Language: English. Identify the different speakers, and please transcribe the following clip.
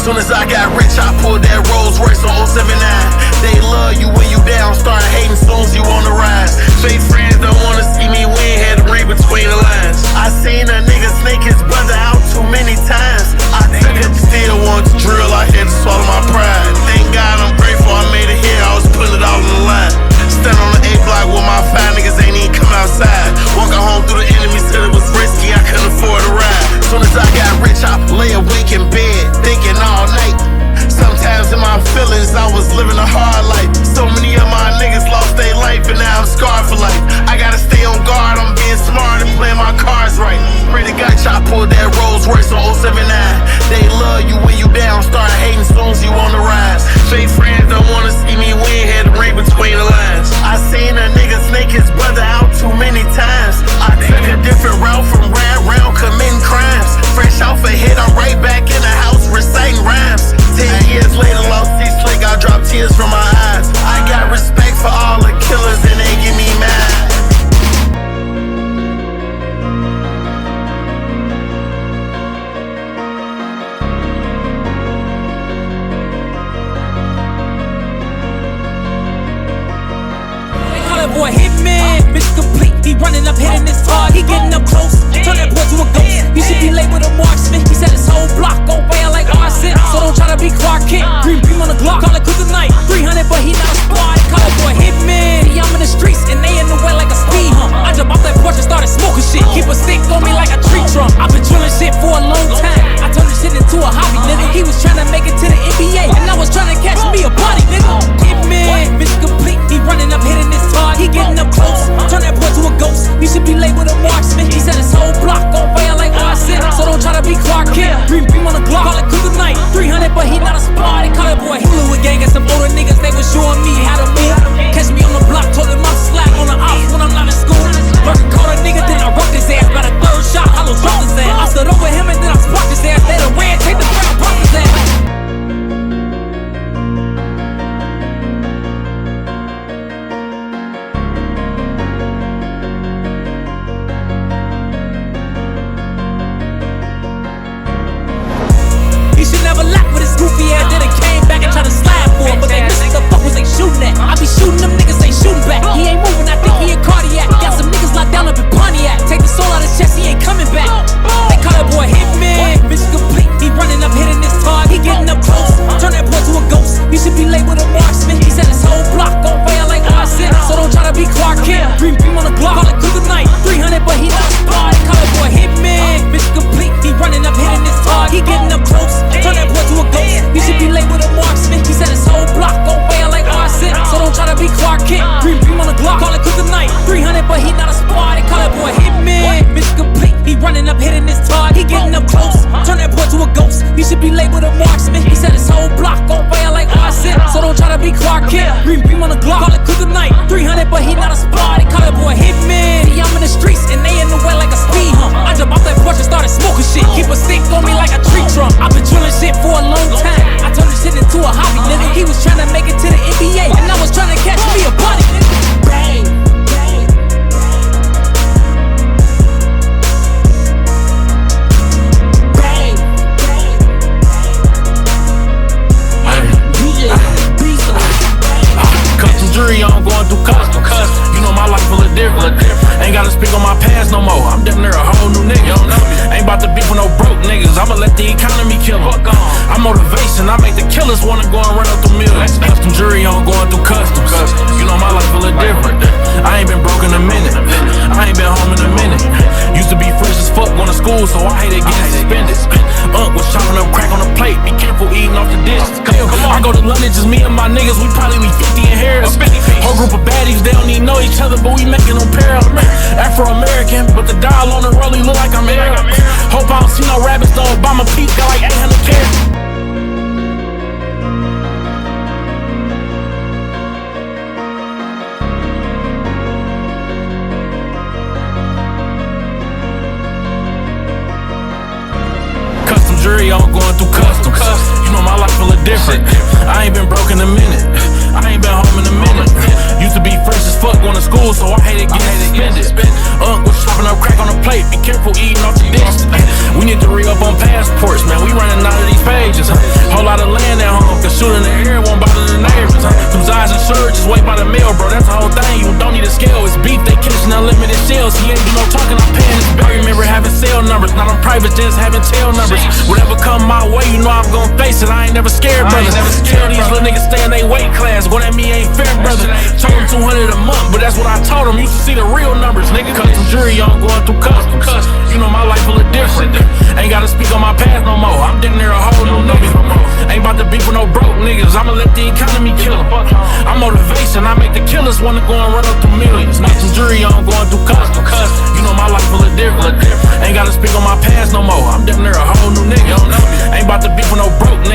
Speaker 1: Soon as I got rich, I pulled that Rolls Royce on 079. They love you when you down, start hating soon as you on the rise. Fake friends don't wanna see me win, had to read between the lines. I seen a nigga snake his brother out too many times. I took it, still want to drill, I had to swallow my pride. Thank God I'm grateful I made it here, I was putting it all on the line. Stand on the A block with my 5 niggas ain't even come outside. Walking home through the enemy said it was risky, I couldn't afford a ride. Soon as I got rich, I lay awake in bed, thinking all night. Sometimes in my feelings, I was living a hard life. So many of my niggas lost their life, and now I'm scarred for life. I gotta stay on guard, I'm being smart and playing my cards right. Pray to God, I pulled that Rolls Royce on 079. They love you when you down, start hating soon as you on the rise. Fake friends don't wanna see me win, had to read between the lines. I seen a nigga snake his brother out too many times. I took a different route from round committing crimes. Fresh off a hit, I'm right back in the house reciting rhymes. 10 years later, lost these slick, I dropped tears from my eyes. I got respect for all the killers and they give me mad.
Speaker 2: They call that boy Hitman, mission complete. He running up, hitting his target, he getting up close. Turn that boy to a ghost. He should be labeled a marksman. He said his whole block gon' weigh like arson. So don't try to be Clark Kent. Green beam on the Glock, call it kryptonite. 300, but he not a squad. They call that boy Hitman. See, I'm in the streets and they in the way like a speed hump. I jump off that porch and started smoking shit. Keep a stick on me like a tree trunk. I've been drilling shit for a long time. I turned this shit into a hobby, nigga. He was trying to make it to the NBA, and I was trying to catch me a body, nigga. Hitman, mission complete. He running up, hitting his target, he getting up close. Turn that boy to a ghost. He should be labeled a marksman. He said his whole block gon' weigh like arson. So don't try to be Clark Kent. Green beam on the Glock, call it kryptonite. 300, but he not a spy. They call that boy Hulu gang and some older niggas. They was showing me how to move. Catch me on the block, told him I'm slack on the ops when I'm not in school. Lurking caught a nigga, then I rocked his ass. By the third shot, I lost his ass. I stood over him and then I sparked his ass. They done ran, take the ground, pop his ass. He should never lack with his goofy ass. Then it came back and tried to slide for him, but they missed the fuck was they shooting at. I be shooting them niggas, ain't shooting back. He ain't moving, I think he a cardiac. Got some niggas locked down up in Pontiac. Take the soul out his chest, he ain't coming back. They call that boy Hitman, mission complete. He running up, hitting his target, he getting up close. Turn that boy to a ghost. He should be labeled a marksman. He said his whole block gon' weigh like arson. So don't try to be Clark Kent. Green beam on the Glock, call it kryptonite. 300, but he not a spy. They call that boy Hitman, mission complete. He running up, hitting his target, he getting up close. Turn that boy to a ghost. He should be labeled a marksman. He said his whole block gon' weigh like arson. So don't try to be Clark Kent. Green beam on the Glock, call it kryptonite. 300, but he not a spy. They call that boy Hitman, mission complete. He running up, hitting his target, he getting up close. Turn that boy to a ghost. He should be labeled a marksman. He said his whole block gon' weigh like arson. So don't try to be Clark Kent. Green beam on the Glock, call it kryptonite. 300, but he not a spy. They call that boy Hitman. See, I'm in the streets and they in the way like a speed hump. I jump off that porch and started smoking shit. Keep a stick on me like a tree trunk. I've been drilling shit for a long time. I turned this shit into a hobby, nigga. He was trying to make it to the NBA, and I was trying to catch me a body, nigga. Bang.
Speaker 1: Custom jury, I'm going through custom. You know my life a little different. Ain't gotta speak on my past no more. I'm damn near a whole new nigga. Ain't about to beef with no broke niggas. I'ma let the economy kill them. I'm motivation, I make the killers wanna go and run up the mill. Custom jury, I'm going through customs. You know my life a little different. I ain't been broke in a minute. I ain't been home in a minute. Used to be fresh as fuck going to school, so I hated getting suspended. Was chopping up crack on the plate. Be careful eating off the dishes. I go to London, just me and my niggas. We probably leave 50 in here. Whole group of baddies, they don't even know each other, but we making them parallel. Afro-American, but the dial on the rollie look like I'm Arab. Hope I don't see no rabbits though. Obama Pete got like 800 carats. Custom jury, I'm going through customs. You know my life a little different. I ain't been broke in a minute. I ain't been home in a minute. Used to be fresh as fuck going to school, so I hated getting suspended. Was chopping up crack on the plate. Be careful eating off the dishes. We need to re-up on passports, man. We running out of these pages. Hold
Speaker 3: numbers. Not on private jets, having tail numbers. Whatever come my way, you know I'm gon' face it. I ain't never scared, brother. Tell these little niggas stay in they weight class. Going at me ain't fair, brother. Told them 200 a month, but that's what I told them. You should see the real numbers, nigga. Custom jury, I'm going through customs. You know my life a little different. Ain't gotta speak on my past no more. I'm damn near a whole new nigga. Ain't about to beef with no broke niggas. I'ma let the economy kill them. I'm motivation. I make the killers wanna go and run up to millions. Custom jury, I'm going through customs. You know my life a little different. Ain't gotta speak on my past no more. I'm damn near a whole new nigga. Ain't about to beef with no broke niggas.